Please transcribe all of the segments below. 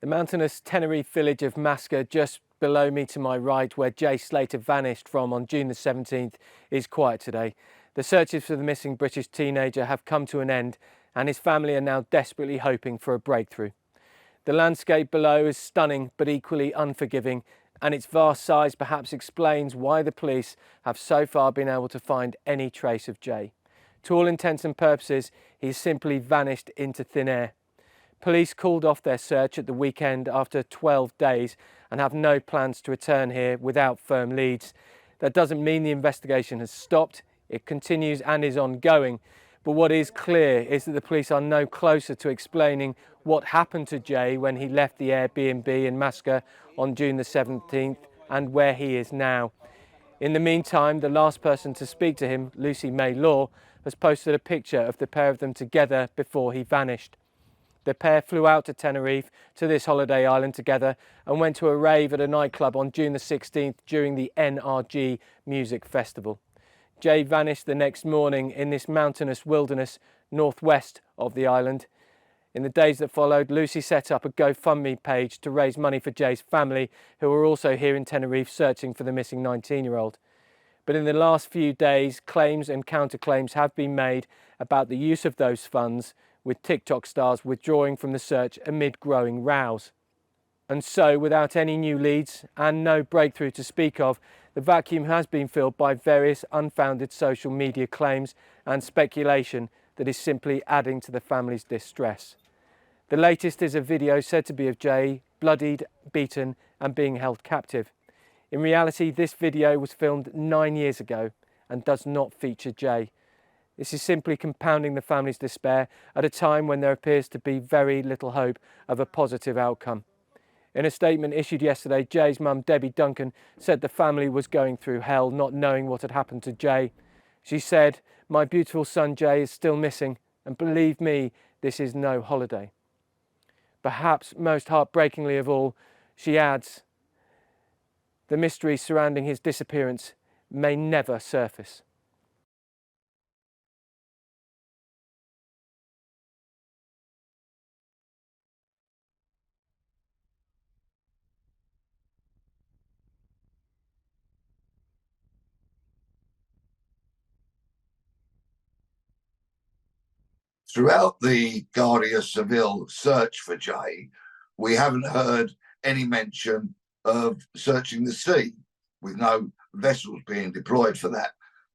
The mountainous Tenerife village of Masca, just below me to my right, where Jay Slater vanished from on June the 17th, is quiet today. The searches for the missing British teenager have come to an end, and his family are now desperately hoping for a breakthrough. The landscape below is stunning but equally unforgiving, and its vast size perhaps explains why the police have so far been able to find any trace of Jay. To all intents and purposes, he's simply vanished into thin air. Police called off their search at the weekend after 12 days and have no plans to return here without firm leads. That doesn't mean the investigation has stopped. It continues and is ongoing. But what is clear is that the police are no closer to explaining what happened to Jay when he left the Airbnb in Masca on June the 17th and where he is now. In the meantime, the last person to speak to him, Lucy May Law, has posted a picture of the pair of them together before he vanished. The pair flew out to Tenerife, to this holiday island together, and went to a rave at a nightclub on June the 16th during the NRG Music Festival. Jay vanished the next morning in this mountainous wilderness northwest of the island. In the days that followed, Lucy set up a GoFundMe page to raise money for Jay's family, who are also here in Tenerife searching for the missing 19-year-old. But in the last few days, claims and counterclaims have been made about the use of those funds, with TikTok stars withdrawing from the search amid growing rows. And so, without any new leads and no breakthrough to speak of, the vacuum has been filled by various unfounded social media claims and speculation that is simply adding to the family's distress. The latest is a video said to be of Jay, bloodied, beaten and being held captive. In reality, this video was filmed 9 years ago and does not feature Jay. This is simply compounding the family's despair at a time when there appears to be very little hope of a positive outcome. In a statement issued yesterday, Jay's mum, Debbie Duncan, said the family was going through hell, not knowing what had happened to Jay. She said, "My beautiful son Jay is still missing, and believe me, this is no holiday." Perhaps most heartbreakingly of all, she adds, the mystery surrounding his disappearance may never surface. Throughout the Guardia Civil search for Jay, we haven't heard any mention of searching the sea, with no vessels being deployed for that.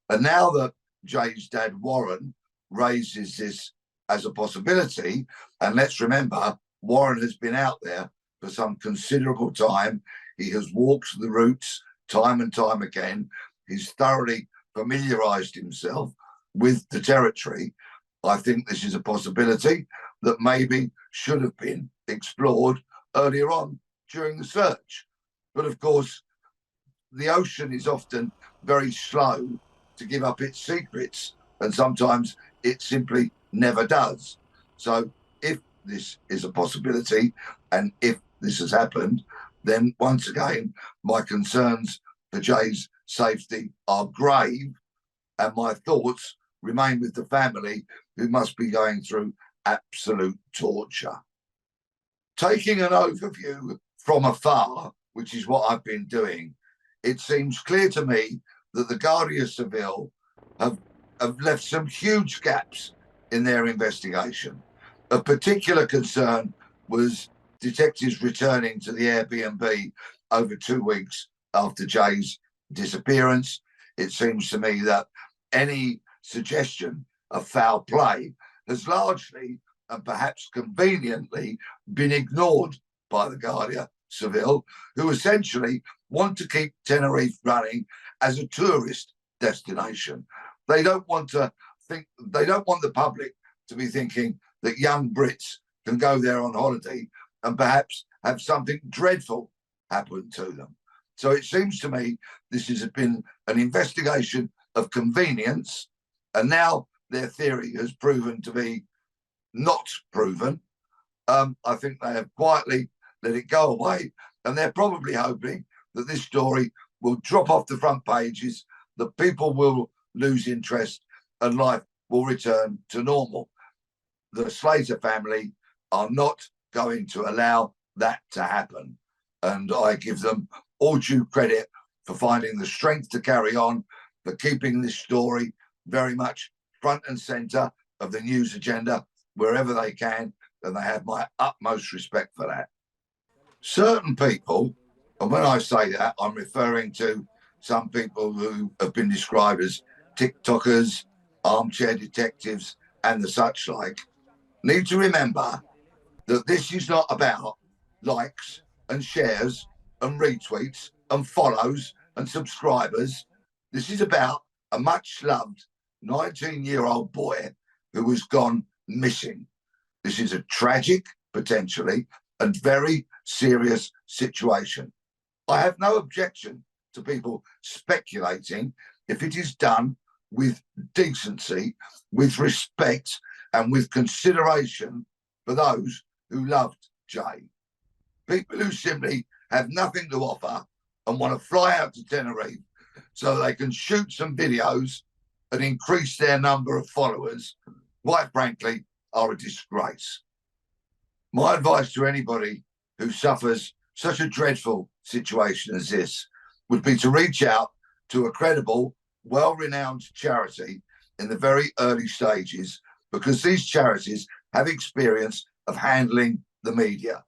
And now that Jay's dad, Warren, raises this as a possibility, and let's remember, Warren has been out there for some considerable time. He has walked the routes time and time again. He's thoroughly familiarized himself with the territory. I think this is a possibility that maybe should have been explored earlier on during the search. But of course, the ocean is often very slow to give up its secrets, and sometimes it simply never does. So if this is a possibility, and if this has happened, then once again, my concerns for Jay's safety are grave, and my thoughts remain with the family, who must be going through absolute torture. Taking an overview from afar, which is what I've been doing, it seems clear to me that the Guardia Civil have left some huge gaps in their investigation. A particular concern was detectives returning to the Airbnb over 2 weeks after Jay's disappearance. It seems to me that any suggestion of foul play has largely and perhaps conveniently been ignored by the Guardia Civil, who essentially want to keep Tenerife running as a tourist destination. They don't want the public to be thinking that young Brits can go there on holiday and perhaps have something dreadful happen to them. So it seems to me this has been an investigation of convenience, and now their theory has proven to be not proven. I think they have quietly let it go away, and they're probably hoping that this story will drop off the front pages, that people will lose interest, and life will return to normal. The Slater family are not going to allow that to happen. And I give them all due credit for finding the strength to carry on, for keeping this story very much front and centre of the news agenda wherever they can. And they have my utmost respect for that. Certain people, and when I say that, I'm referring to some people who have been described as TikTokers, armchair detectives, and the such like, need to remember that this is not about likes and shares and retweets and follows and subscribers. This is about a much loved 19-year-old boy who has gone missing. This is a tragic, potentially, and very serious situation. I have no objection to people speculating if it is done with decency, with respect, and with consideration for those who loved Jay. People who simply have nothing to offer and want to fly out to Tenerife so they can shoot some videos and increase their number of followers, quite frankly, are a disgrace. My advice to anybody who suffers such a dreadful situation as this would be to reach out to a credible, well-renowned charity in the very early stages, because these charities have experience of handling the media.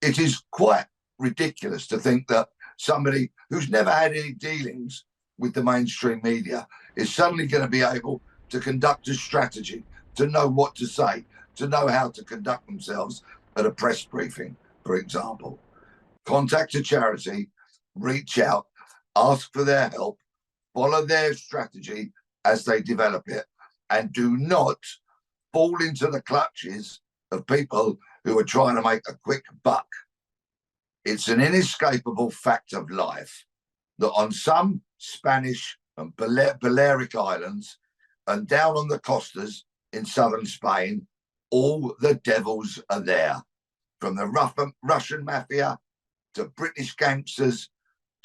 It is quite ridiculous to think that somebody who's never had any dealings with the mainstream media is suddenly going to be able to conduct a strategy, to know what to say, to know how to conduct themselves at a press briefing, for example. Contact a charity, reach out, ask for their help, follow their strategy as they develop it, and do not fall into the clutches of people who are trying to make a quick buck. It's an inescapable fact of life that on some Spanish and Balearic islands and down on the costas in southern Spain, all the devils are there, from the Russian mafia to British gangsters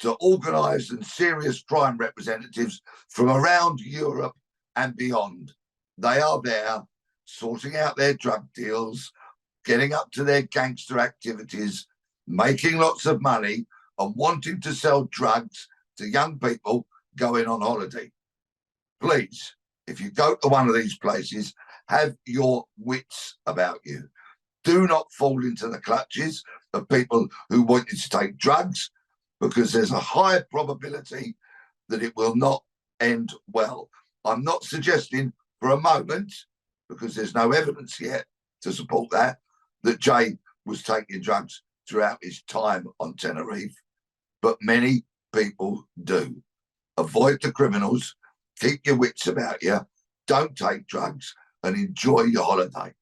to organised and serious crime representatives from around Europe and beyond. They are there sorting out their drug deals, getting up to their gangster activities, making lots of money and wanting to sell drugs to young people going on holiday. Please, if you go to one of these places, have your wits about you. Do not fall into the clutches of people who want you to take drugs, because there's a high probability that it will not end well. I'm not suggesting for a moment, because there's no evidence yet to support that Jay was taking drugs throughout his time on Tenerife, but many people do. Avoid the criminals, keep your wits about you, don't take drugs, and enjoy your holiday.